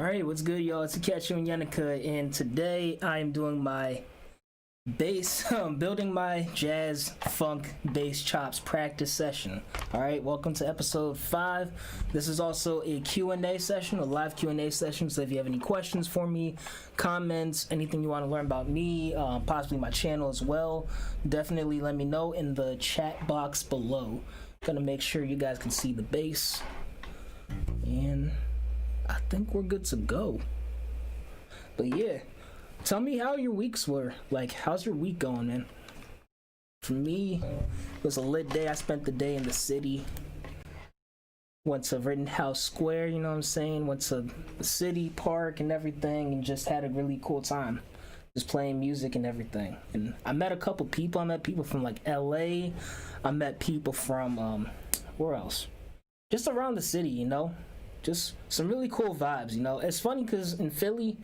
Alright, what's good, y'all? It's Ikechi Onyenaka, and today I am doing my bass, building my jazz funk bass chops practice session. Alright, welcome to episode 5. This is also a Q&A session, a live Q&A session, so if you have any questions for me, comments, anything you want to learn about me, possibly my channel as well, definitely let me know in the chat box below. Gonna make sure you guys can see the bass, and I think we're good to go. But yeah, tell me how your weeks were. Like, how's your week going, man? For me, it was a lit day. I spent the day in the city. Went to Rittenhouse Square, you know what I'm saying? Went to the city park and everything, and just had a really cool time. Just playing music and everything. And I met a couple people. I met people from like LA. I met people from where else? Just around the city, you know? Just some really cool vibes, you know? It's funny because in Philly,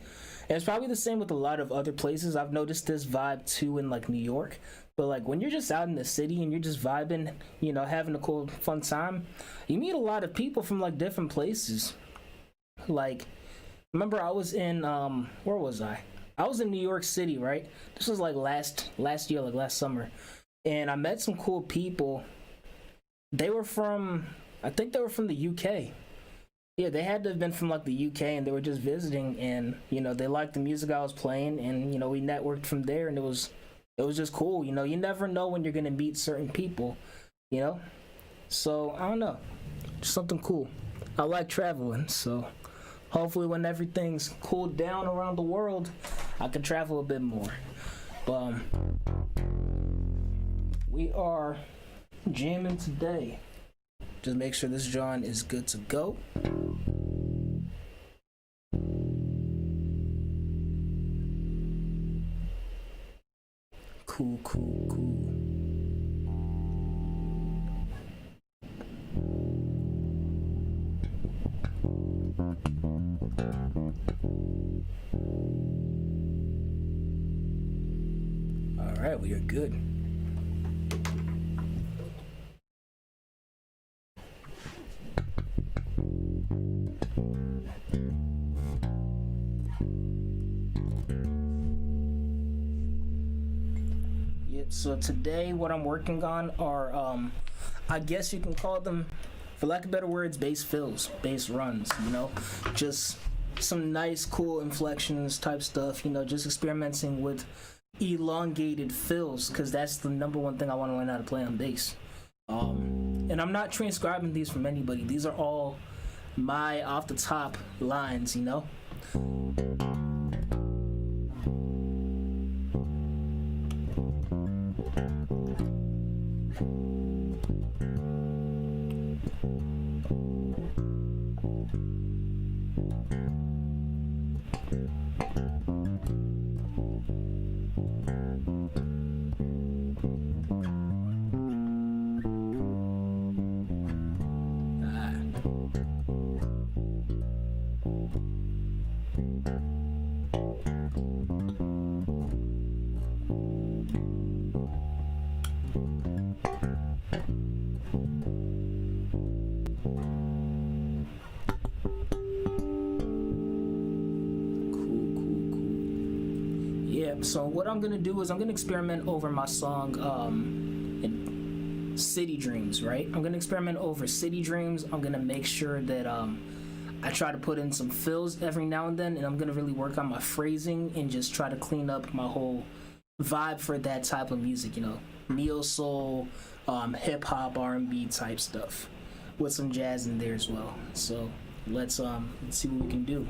and it's probably the same with a lot of other places. I've noticed this vibe too in like New York. But like when you're just out in the city and you're just vibing, you know, having a cool, fun time, you meet a lot of people from like different places. Like, remember I was in, where was I? I was in New York City, right? This was like last year, like last summer. And I met some cool people. They were from, I think they were from the UK. Yeah, they had to have been from like the UK, and they were just visiting, and you know, they liked the music I was playing, and you know, we networked from there, and it was just cool. You know, you never know when you're gonna meet certain people, you know. So I don't know, just something cool. I like traveling, so hopefully when everything's cooled down around the world, I can travel a bit more. But we are jamming today. Just make sure this John is good to go. Cool. All right, we are good. So today what I'm working on are, I guess you can call them, for lack of better words, bass fills, bass runs, you know, just some nice, cool inflections type stuff, you know, just experimenting with elongated fills, because that's the number one thing I want to learn how to play on bass. And I'm not transcribing these from anybody. These are all my off the top lines, you know. So what I'm gonna do is I'm gonna experiment over my song City Dreams, right? I'm gonna experiment over City Dreams. I'm gonna make sure that I try to put in some fills every now and then, and I'm gonna really work on my phrasing and just try to clean up my whole vibe for that type of music, you know, neo soul, hip hop, R&B type stuff with some jazz in there as well. So let's see what we can do.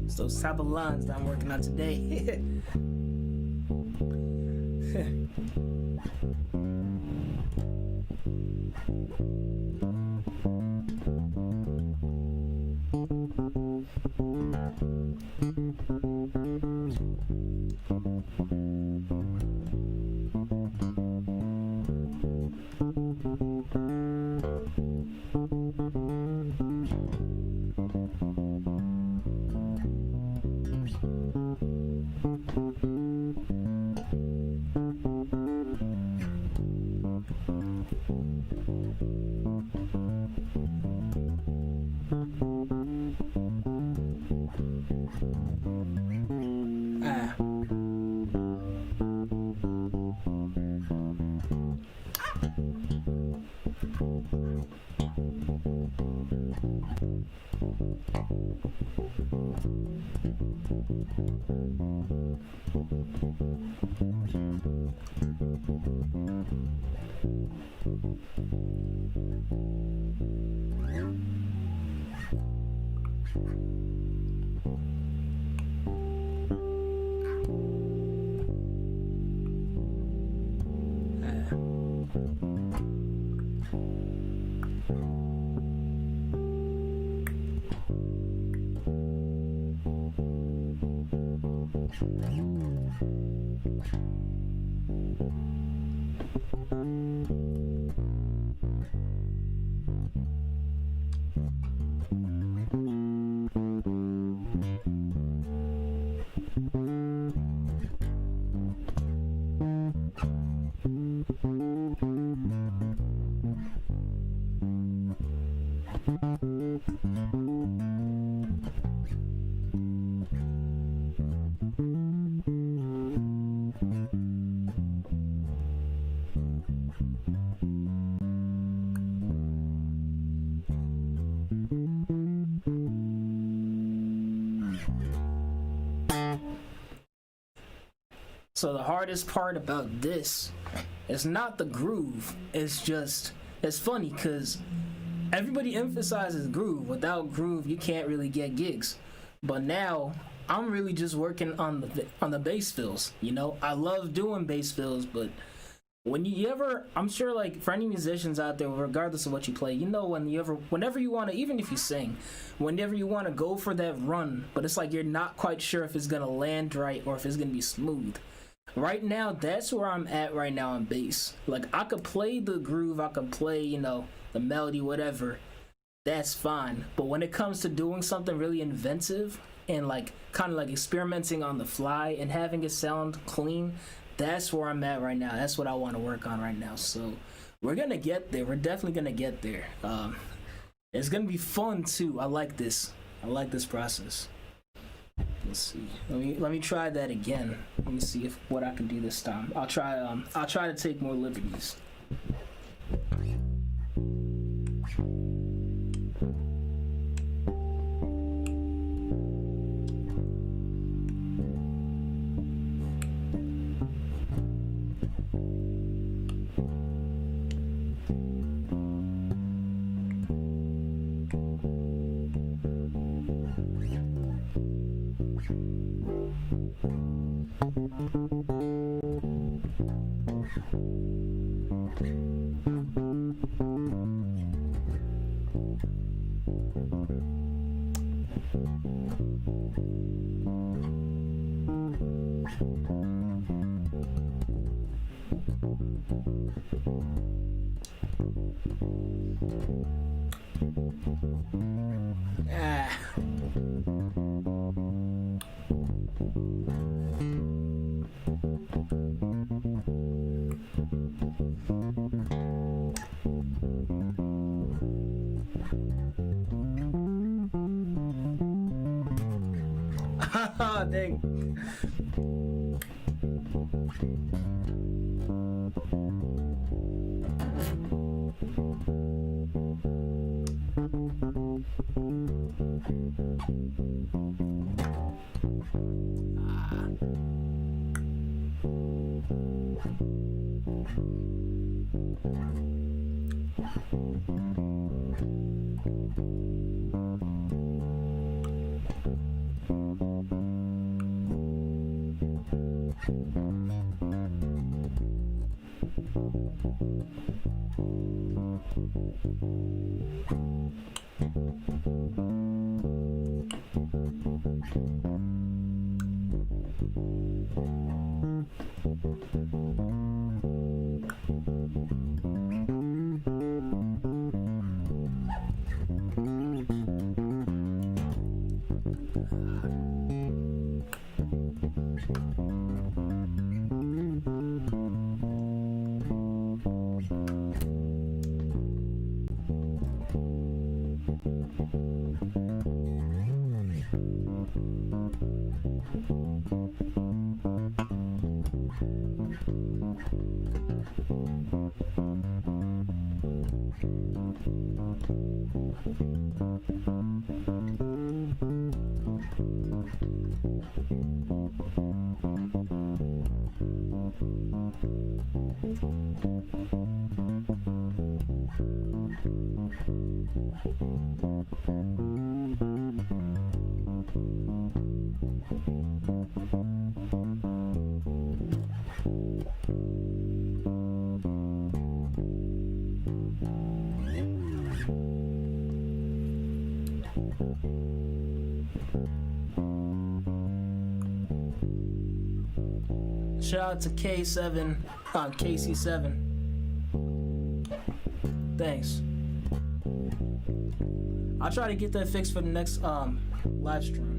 It's those type of lines that I'm working on today. So the hardest part about this is not the groove. It's funny because everybody emphasizes groove. Without groove, you can't really get gigs. But now I'm really just working on the bass fills. You know, I love doing bass fills, but when you ever, I'm sure like for any musicians out there, regardless of what you play, you know, whenever you want to, even if you sing, whenever you want to go for that run, but it's like you're not quite sure if it's gonna land right or if it's gonna be smooth. Right now, that's where I'm at right now on bass. Like, I could play the groove, I could play, you know, the melody, whatever. That's fine. But when it comes to doing something really inventive and, like, kind of like experimenting on the fly and having it sound clean, that's where I'm at right now. That's what I want to work on right now. So, we're going to get there. We're definitely going to get there. It's going to be fun, too. I like this. I like this process. Let's see. Let me try that again. Let me see what I can do this time. I'll try to take more liberties. Dang. Shout out to K7, KC7. Thanks. I'll try to get that fixed for the next live stream.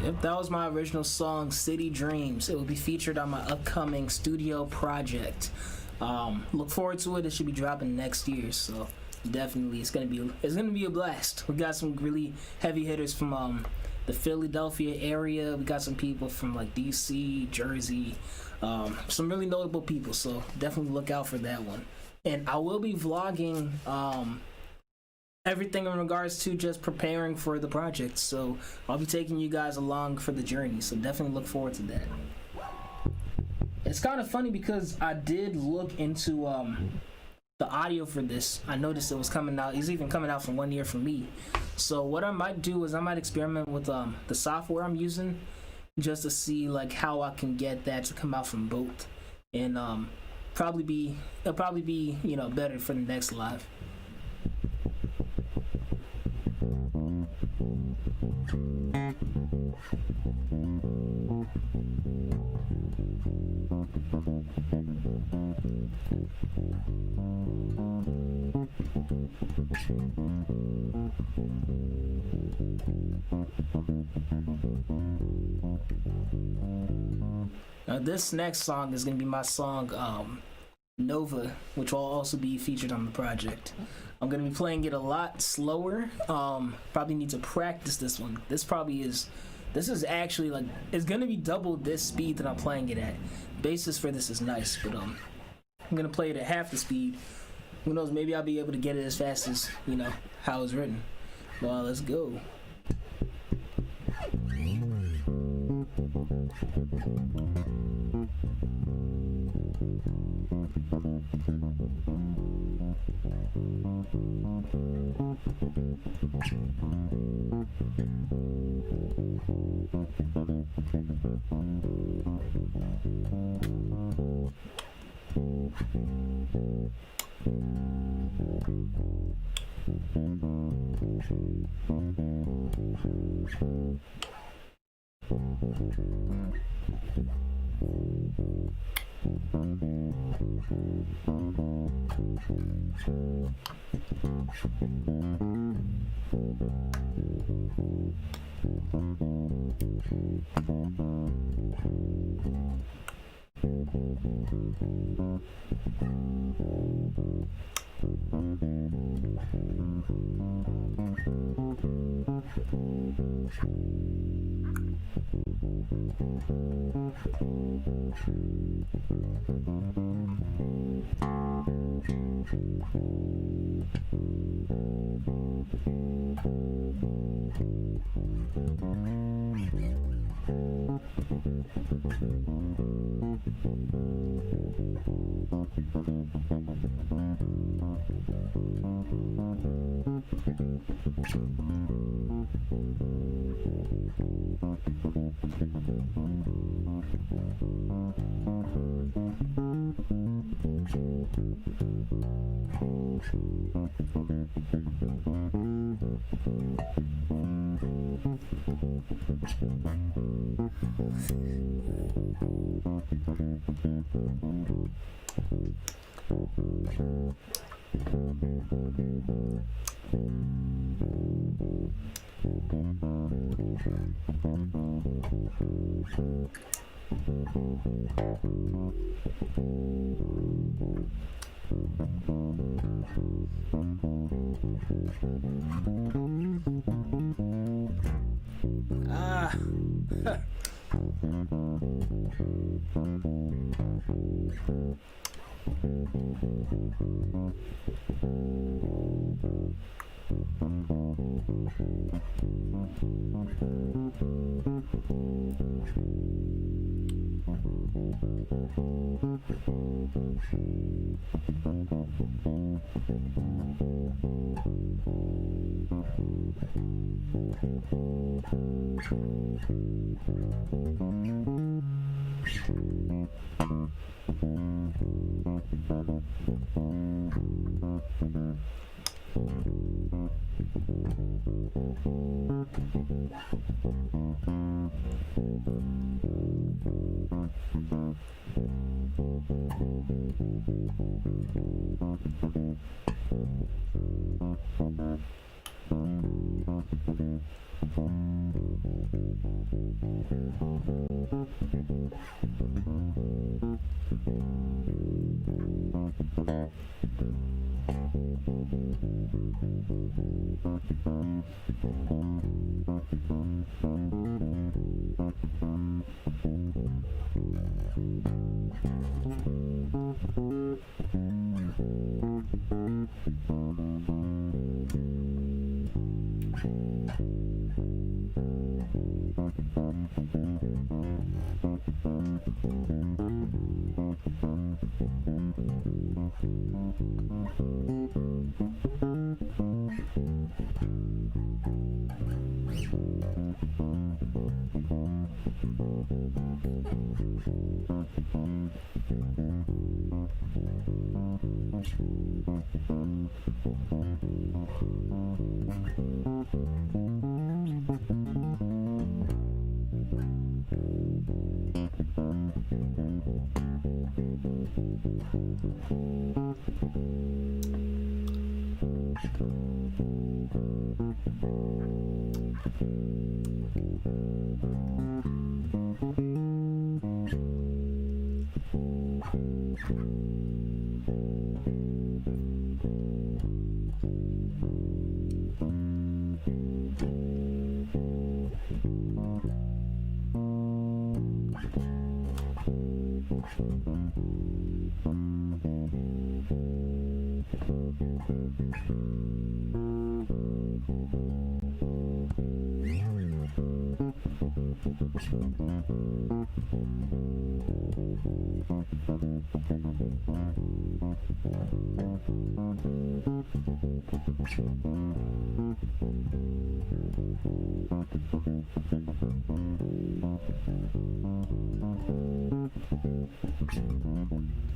Yep, that was my original song, City Dreams. It will be featured on my upcoming studio project. Look forward to it. It should be dropping next year, so definitely it's gonna be a blast. We got some really heavy hitters from the Philadelphia area. We got some people from like DC, Jersey, some really notable people. So definitely look out for that one. And I will be vlogging everything in regards to just preparing for the project. So I'll be taking you guys along for the journey. So definitely look forward to that. It's kind of funny because I did look into the audio for this. I noticed it was coming out. It's even coming out from 1 year from me. So what I might do is I might experiment with the software I'm using just to see like how I can get that to come out from both, and it'll probably be better for the next live. Now this next song is going to be my song Nova, which will also be featured on the project. I'm going to be playing it a lot slower. Probably need to practice this one. This is actually like, it's going to be double this speed that I'm playing it at. Basis for this is nice, but I'm going to play it at half the speed. Who knows, maybe I'll be able to get it as fast as, how it's written. Well, let's go.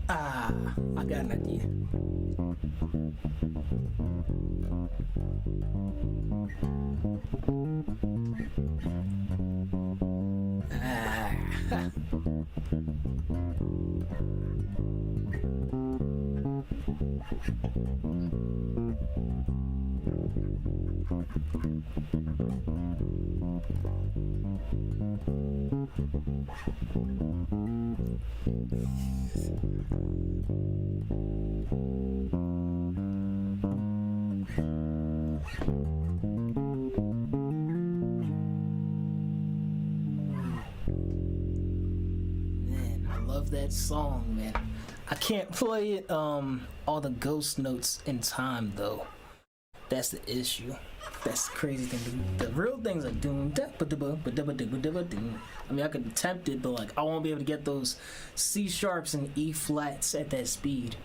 Ah. I got an idea. Man, I love that song, man. I can't play it all the ghost notes in time though. That's the issue. That's the crazy thing. The real things are doom. I mean, I could attempt it, but like I won't be able to get those C sharps and E flats at that speed.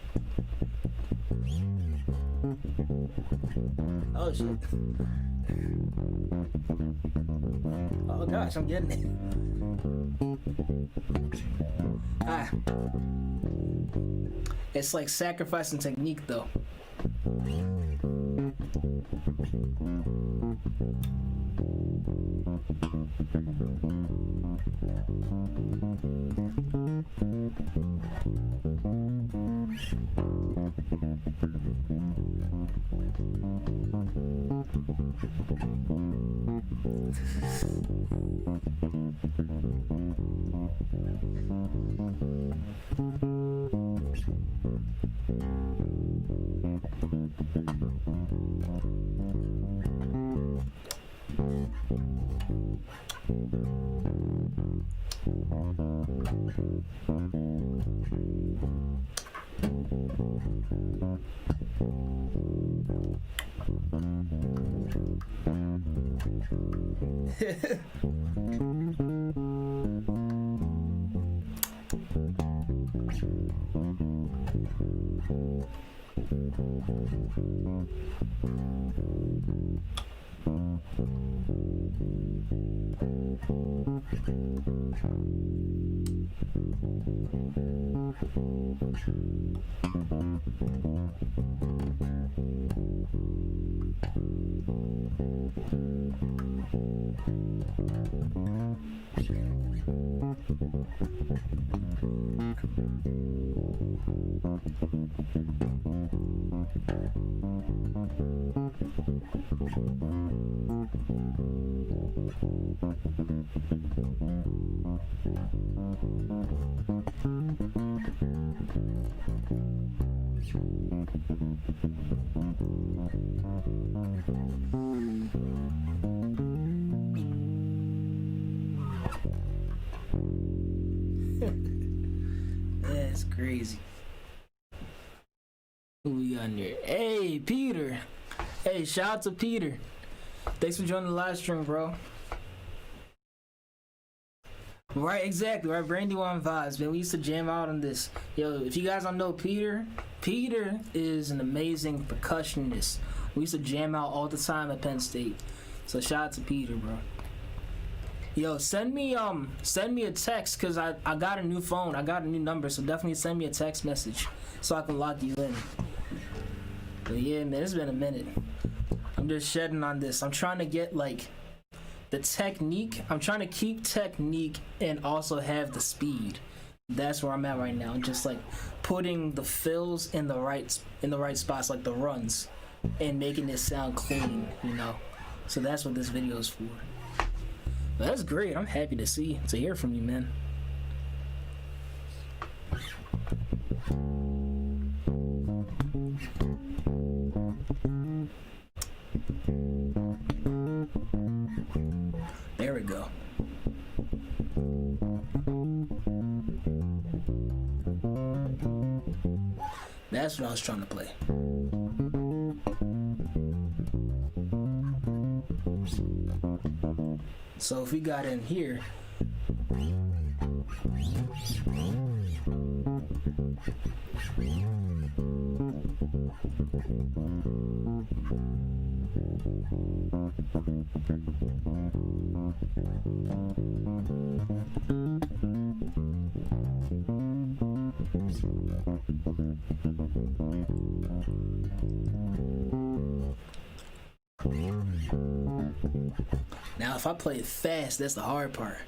Oh shit. Oh gosh, I'm getting it. Ah. It's like sacrificing technique though. That's crazy. Who we got in here? Hey, Peter. Hey, shout out to Peter. Thanks for joining the live stream, bro. Right, exactly. Right, Brandywine vibes, man. We used to jam out on this. Yo, if you guys don't know Peter, Peter is an amazing percussionist. We used to jam out all the time at Penn State. So shout out to Peter, bro. Yo, send me a text because I got a new phone. I got a new number, so definitely send me a text message so I can lock you in. But yeah, man, it's been a minute. I'm just shedding on this. I'm trying to get like the technique. I'm trying to keep technique and also have the speed. That's where I'm at right now. Just like putting the fills in the right spots, like the runs, and making it sound clean, you know. So that's what this video is for. But that's great. I'm happy to hear from you, man. There we go. That's what I was trying to play. So if we got in here, now if I play it fast, that's the hard part.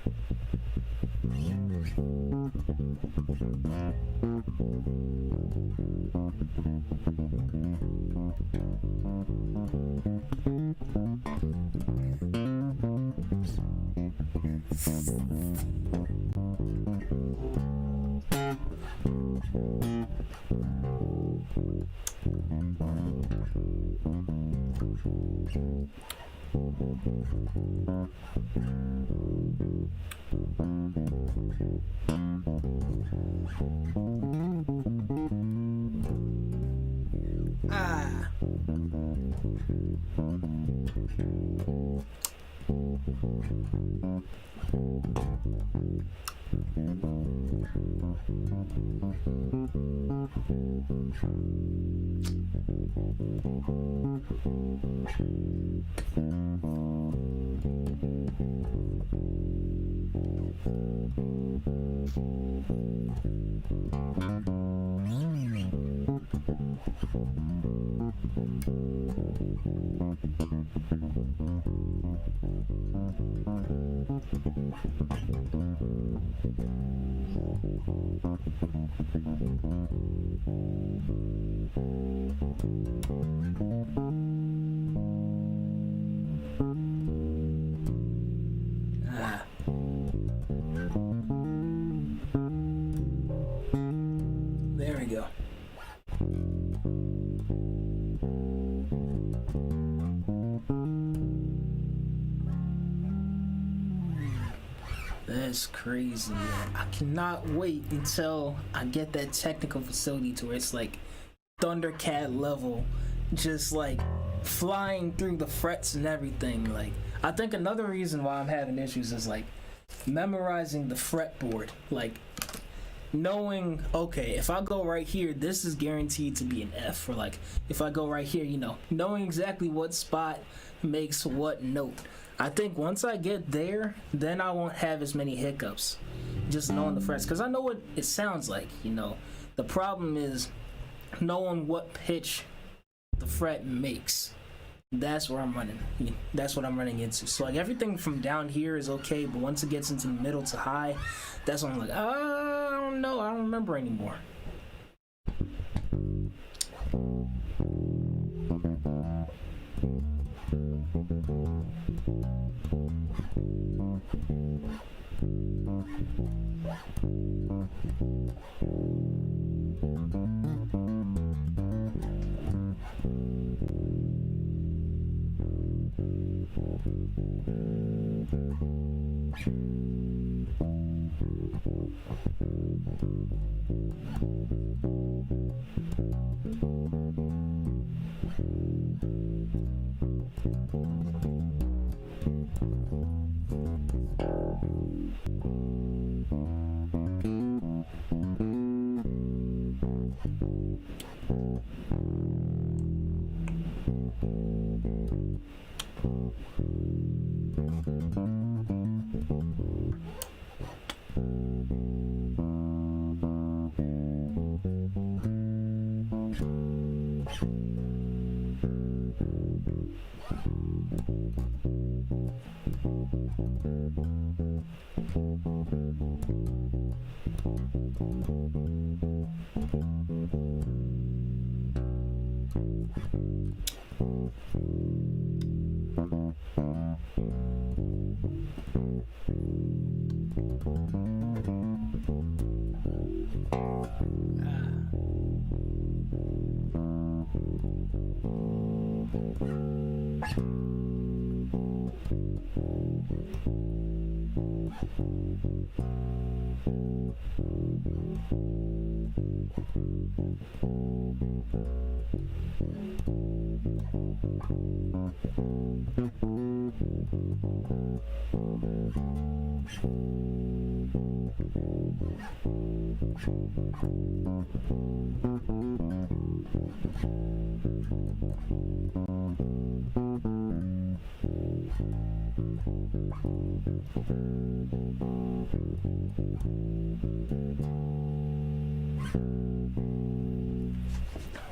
There we go. That's crazy, man. I cannot wait until I get that technical facility to where it's like Thundercat level, just like flying through the frets and everything. Like, I think another reason why I'm having issues is like memorizing the fretboard. Like, knowing, okay, if I go right here, this is guaranteed to be an F. Or like, if I go right here, you know, knowing exactly what spot makes what note. I think once I get there, then I won't have as many hiccups. Just knowing the frets, because I know what it sounds like, you know. The problem is knowing what pitch the fret makes. That's where I'm running. That's what I'm running into. So like everything from down here is okay, but once it gets into the middle to high, that's when I'm like, I don't know, I don't remember anymore.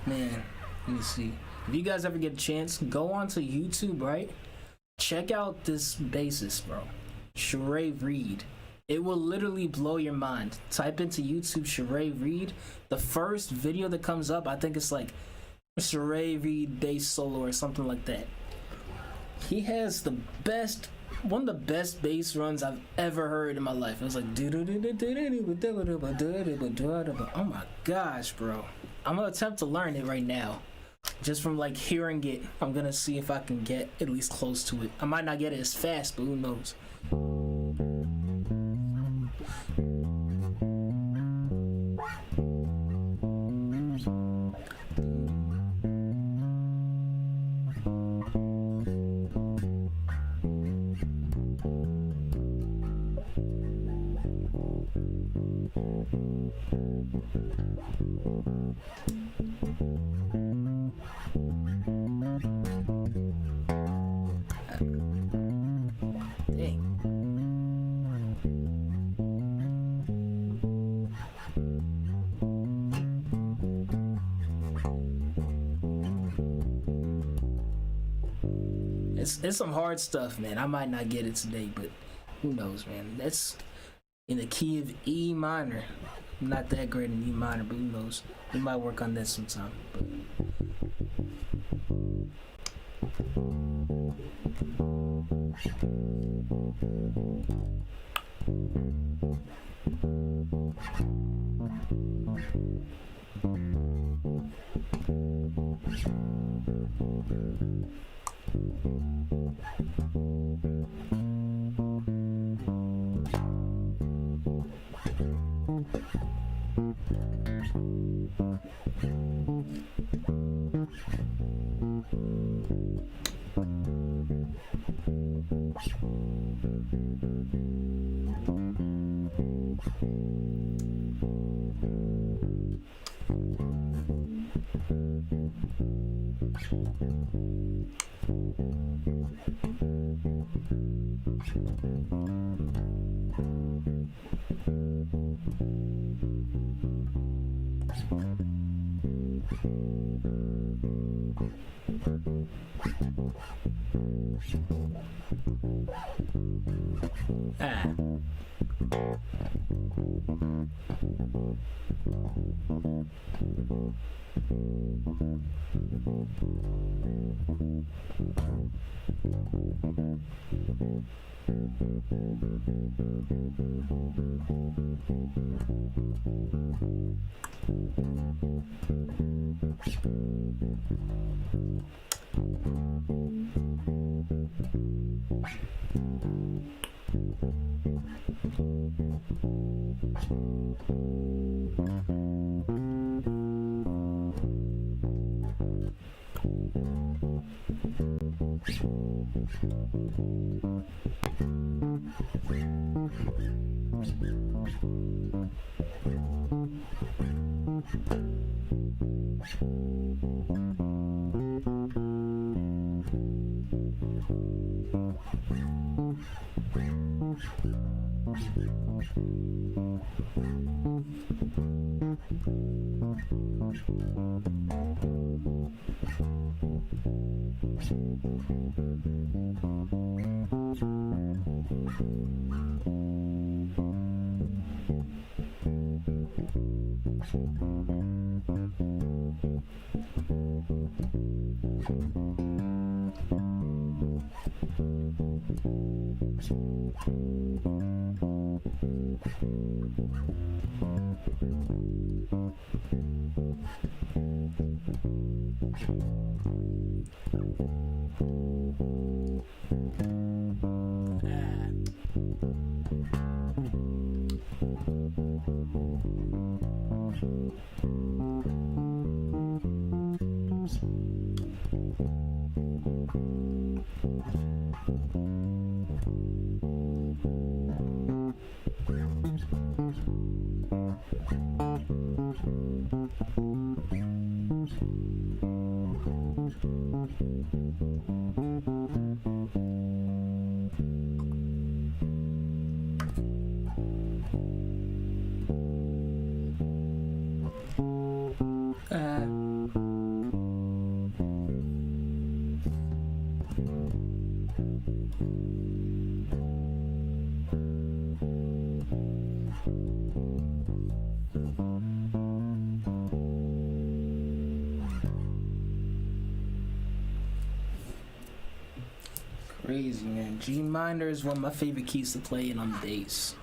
Man, let me see. If you guys ever get a chance, go onto YouTube, right? Check out this bassist, bro. Sheree Reed. It will literally blow your mind. Type into YouTube Sheree Reed. The first video that comes up, I think it's like Sheree Reed bass solo or something like that. He has the best one of the best bass runs I've ever heard in my life. It was like, oh my gosh, bro. I'm gonna attempt to learn it right now. Just from like hearing it, I'm gonna see if I can get at least close to it. I might not get it as fast, but who knows? It's some hard stuff, man. I might not get it today, but who knows, man. That's in the key of E minor. I'm not that great in E minor, but who knows? We might work on that sometime. But crazy, man. G minor is one of my favorite keys to play in on bass.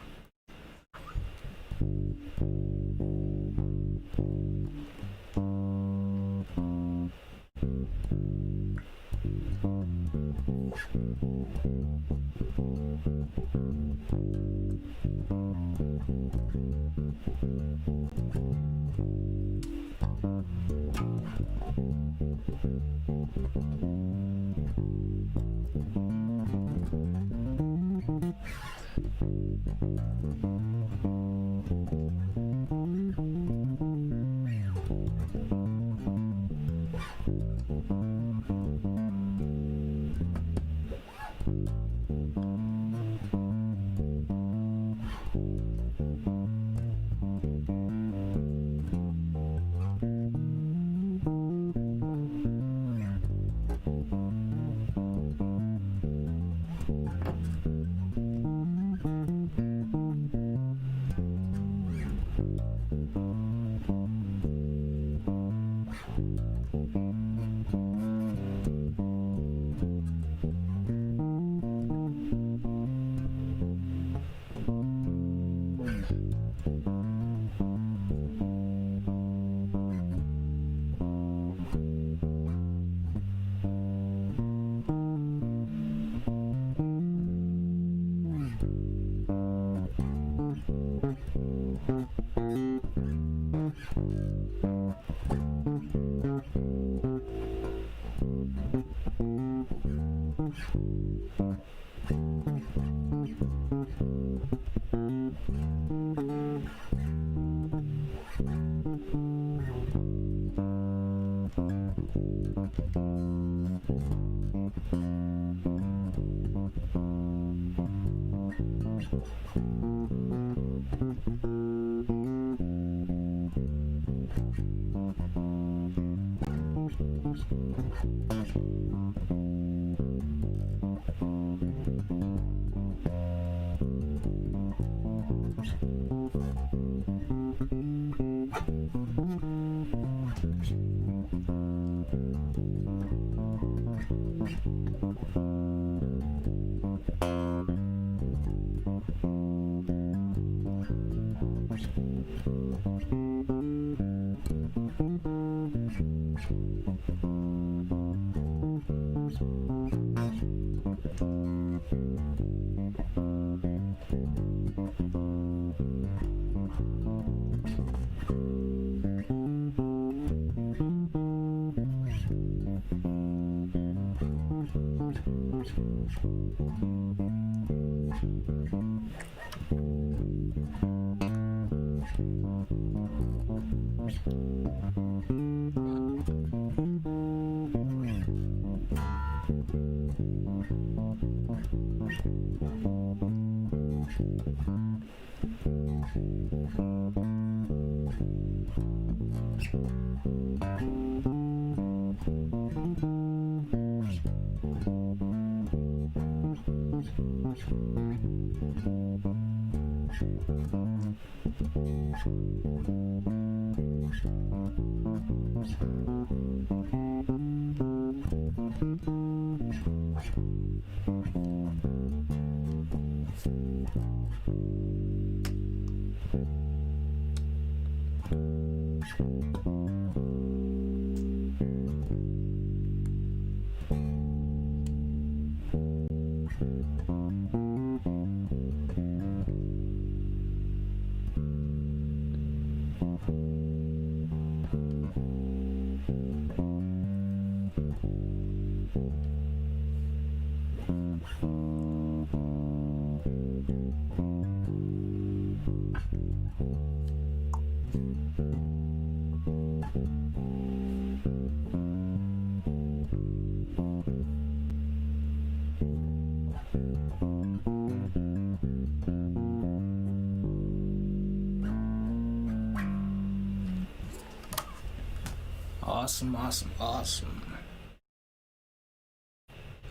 Awesome, awesome, awesome.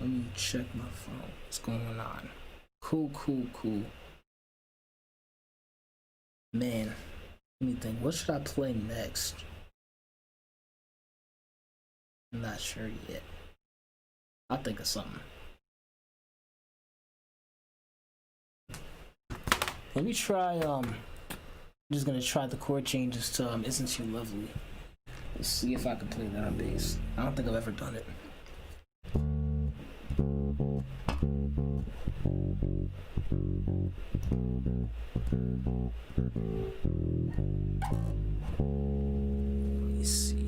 Let me check my phone. What's going on? Cool, cool, cool. Man, let me think. What should I play next? I'm not sure yet. I'll think of something. Let me try, I'm just gonna try the chord changes to Isn't She Lovely. Let's see if I can play that on bass. I don't think I've ever done it. Let me see.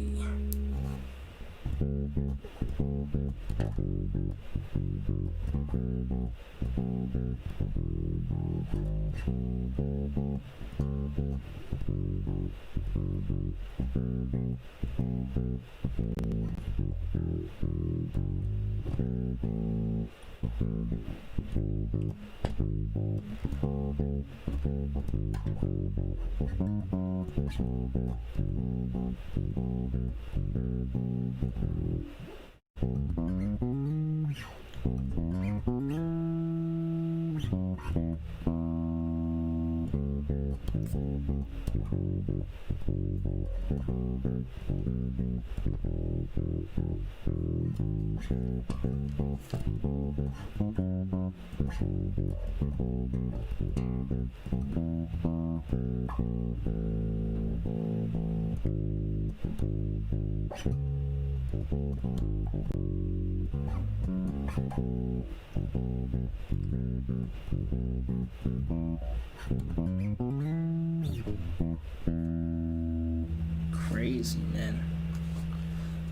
Crazy, man.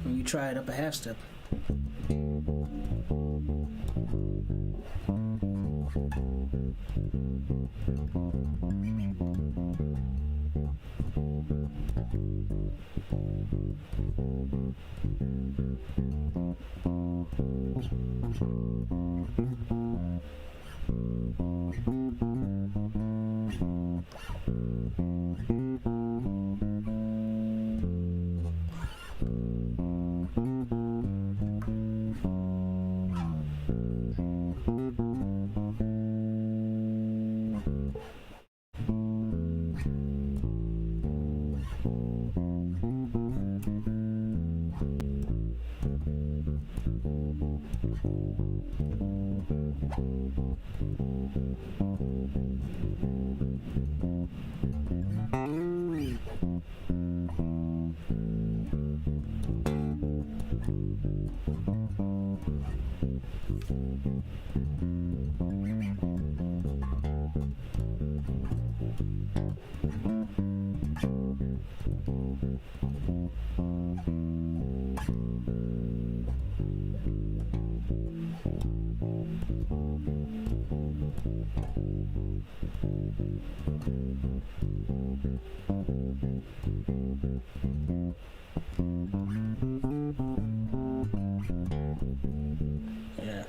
When you try it up a half step. Yeah.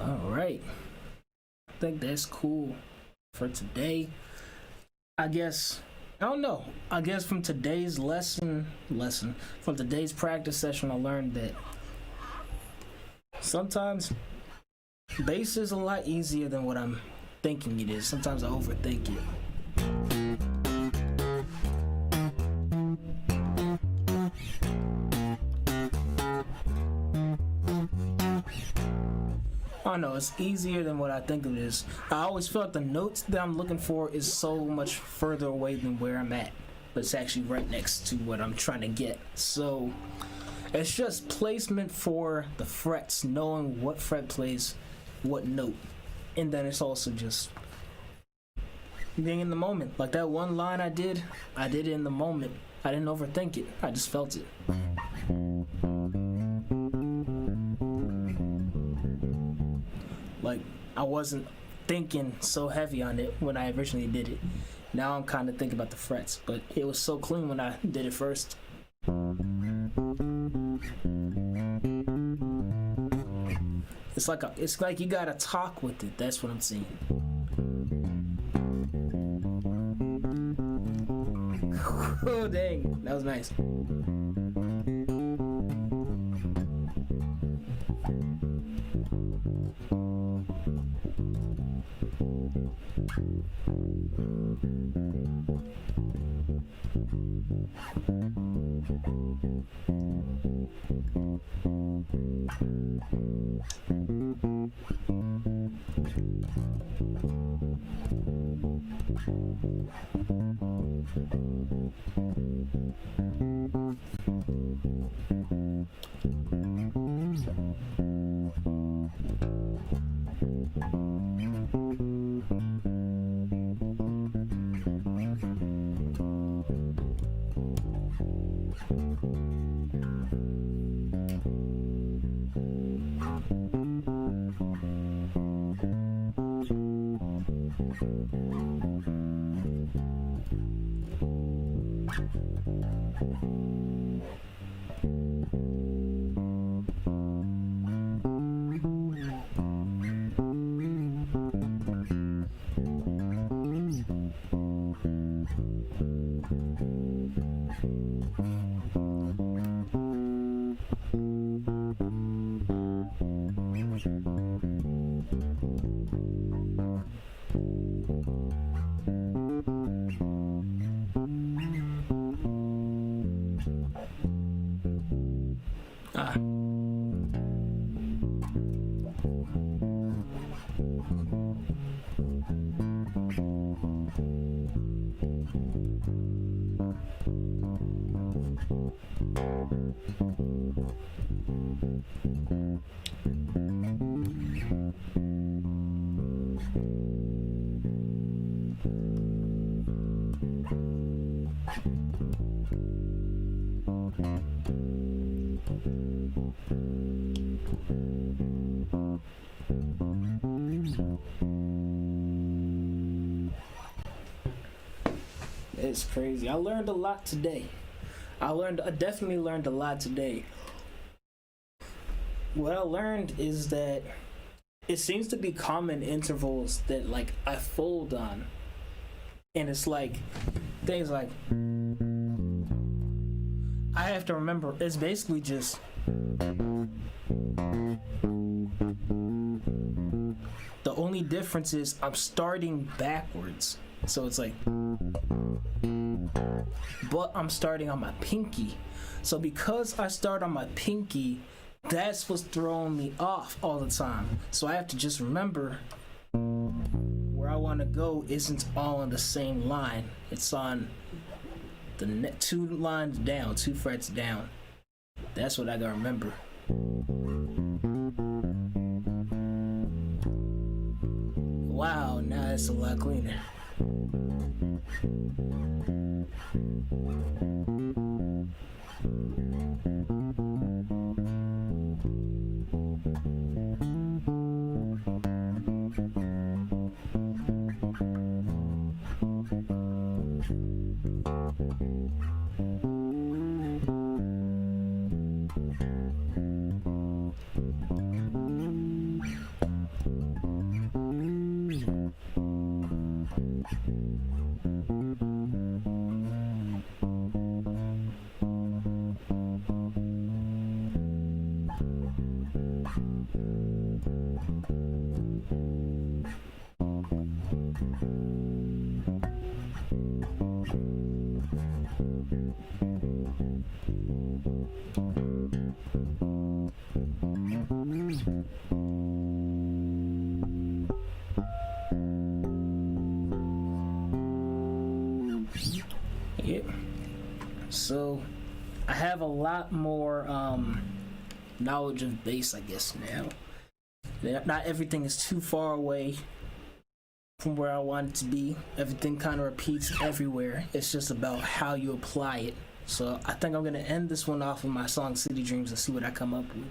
All right. I think that's cool for today. I guess I don't know. I guess from today's from today's practice session, I learned that sometimes bass is a lot easier than what I'm thinking it is. Sometimes I overthink it. I don't know, it's easier than what I think it is. I always feel like the notes that I'm looking for is so much further away than where I'm at, but it's actually right next to what I'm trying to get. So it's just placement for the frets, knowing what fret plays what note. And then it's also just being in the moment. Like that one line I did it in the moment. I didn't overthink it. I just felt it. Like, I wasn't thinking so heavy on it when I originally did it. Now I'm kind of thinking about the frets, but it was so clean when I did it first. It's like you gotta talk with it. That's what I'm saying. Oh dang, that was nice. Ah. It's crazy. I learned a lot today. I definitely learned a lot today. What I learned is that it seems to be common intervals that like I fold on. And it's like things like I have to remember it's basically just the only difference is I'm starting backwards. So it's like, but I'm starting on my pinky. So because I start on my pinky, that's what's throwing me off all the time. So I have to just remember where I want to go isn't all on the same line. It's on the 2 lines down, 2 frets down. That's what I gotta remember. Wow, now it's a lot cleaner. Yep. So I have a lot more knowledge of bass, I guess, now. Not everything is too far away from where I want it to be. Everything kind of repeats everywhere. It's just about how you apply it. So I think I'm going to end this one off with my song City Dreams and see what I come up with.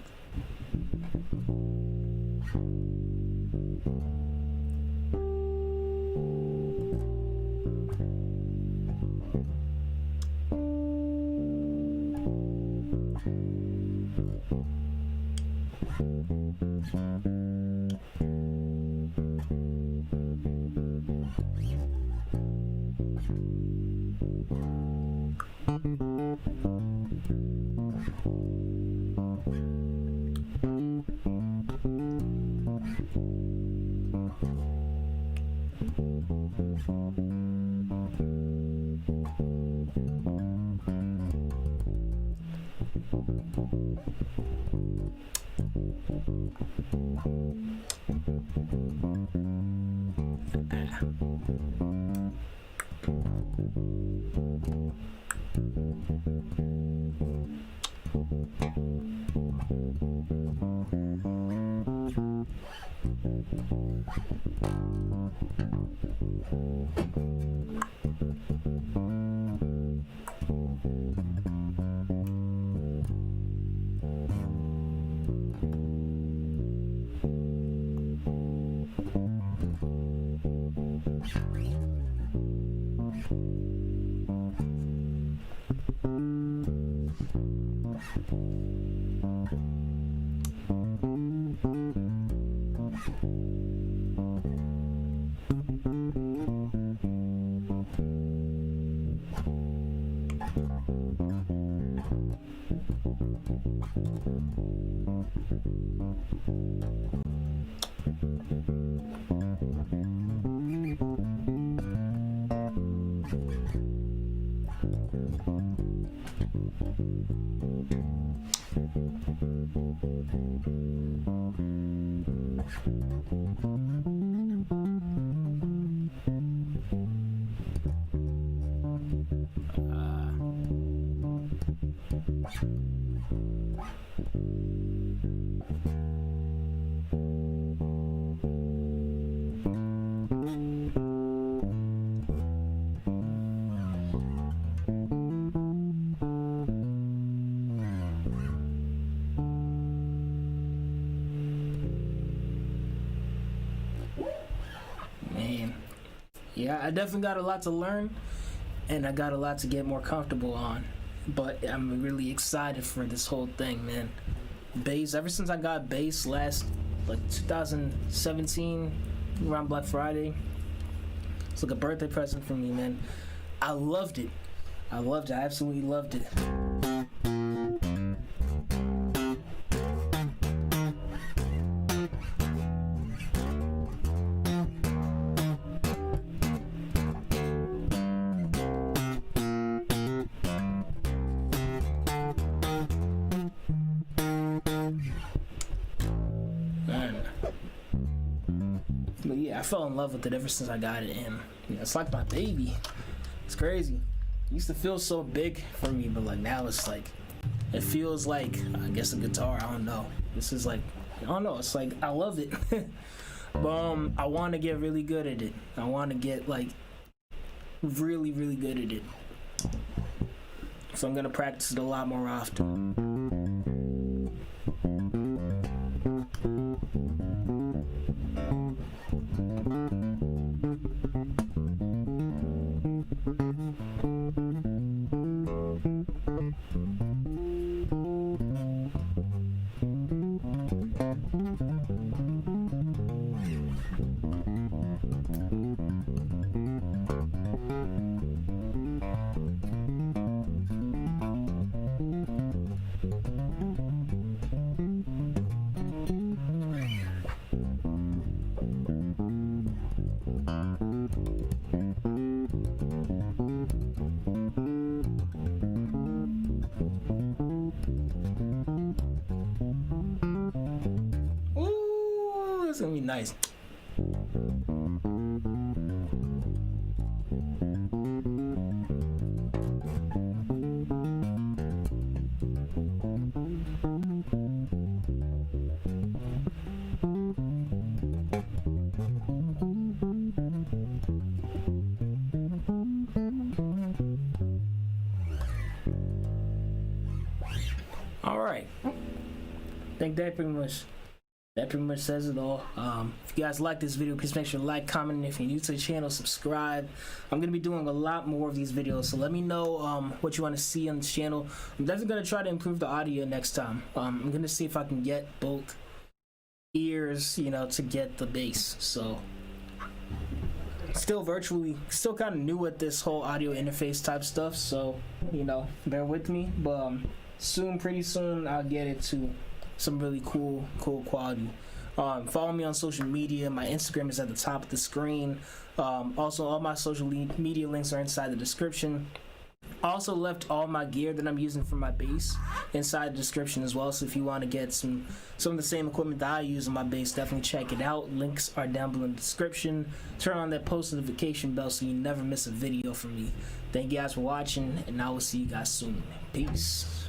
Man, yeah, I definitely got a lot to learn, and I got a lot to get more comfortable on. But I'm really excited for this whole thing, man. Bass, ever since I got bass last, like 2017, around Black Friday, it's like a birthday present for me, man. I loved it. I absolutely loved it. But yeah, I fell in love with it ever since I got it, and it's like my baby. It's crazy. It used to feel so big for me, but like now it's like, it feels like, I guess, a guitar. I don't know. This is like, I don't know. It's like, I love it. But I want to get really good at it. I want to get like really, really good at it. So I'm gonna practice it a lot more often. It's gonna be nice. All right. I think that pretty much says it all. If you guys like this video, please make sure to like, comment, and if you're new to the channel, subscribe. I'm gonna be doing a lot more of these videos, so let me know what you want to see on this channel. I'm definitely gonna try to improve the audio next time. I'm gonna see if I can get both ears, to get the bass. So still kind of new at this whole audio interface type stuff, so bear with me. But pretty soon I'll get it to some really cool quality. Follow me on social media. My Instagram is at the top of the screen. Also, all my social media links are inside the description. I also left all my gear that I'm using for my bass inside the description as well. So if you want to get some of the same equipment that I use on my bass, definitely check it out. Links are down below in the description. Turn on that post notification bell so you never miss a video from me. Thank you guys for watching, and I will see you guys soon. Peace.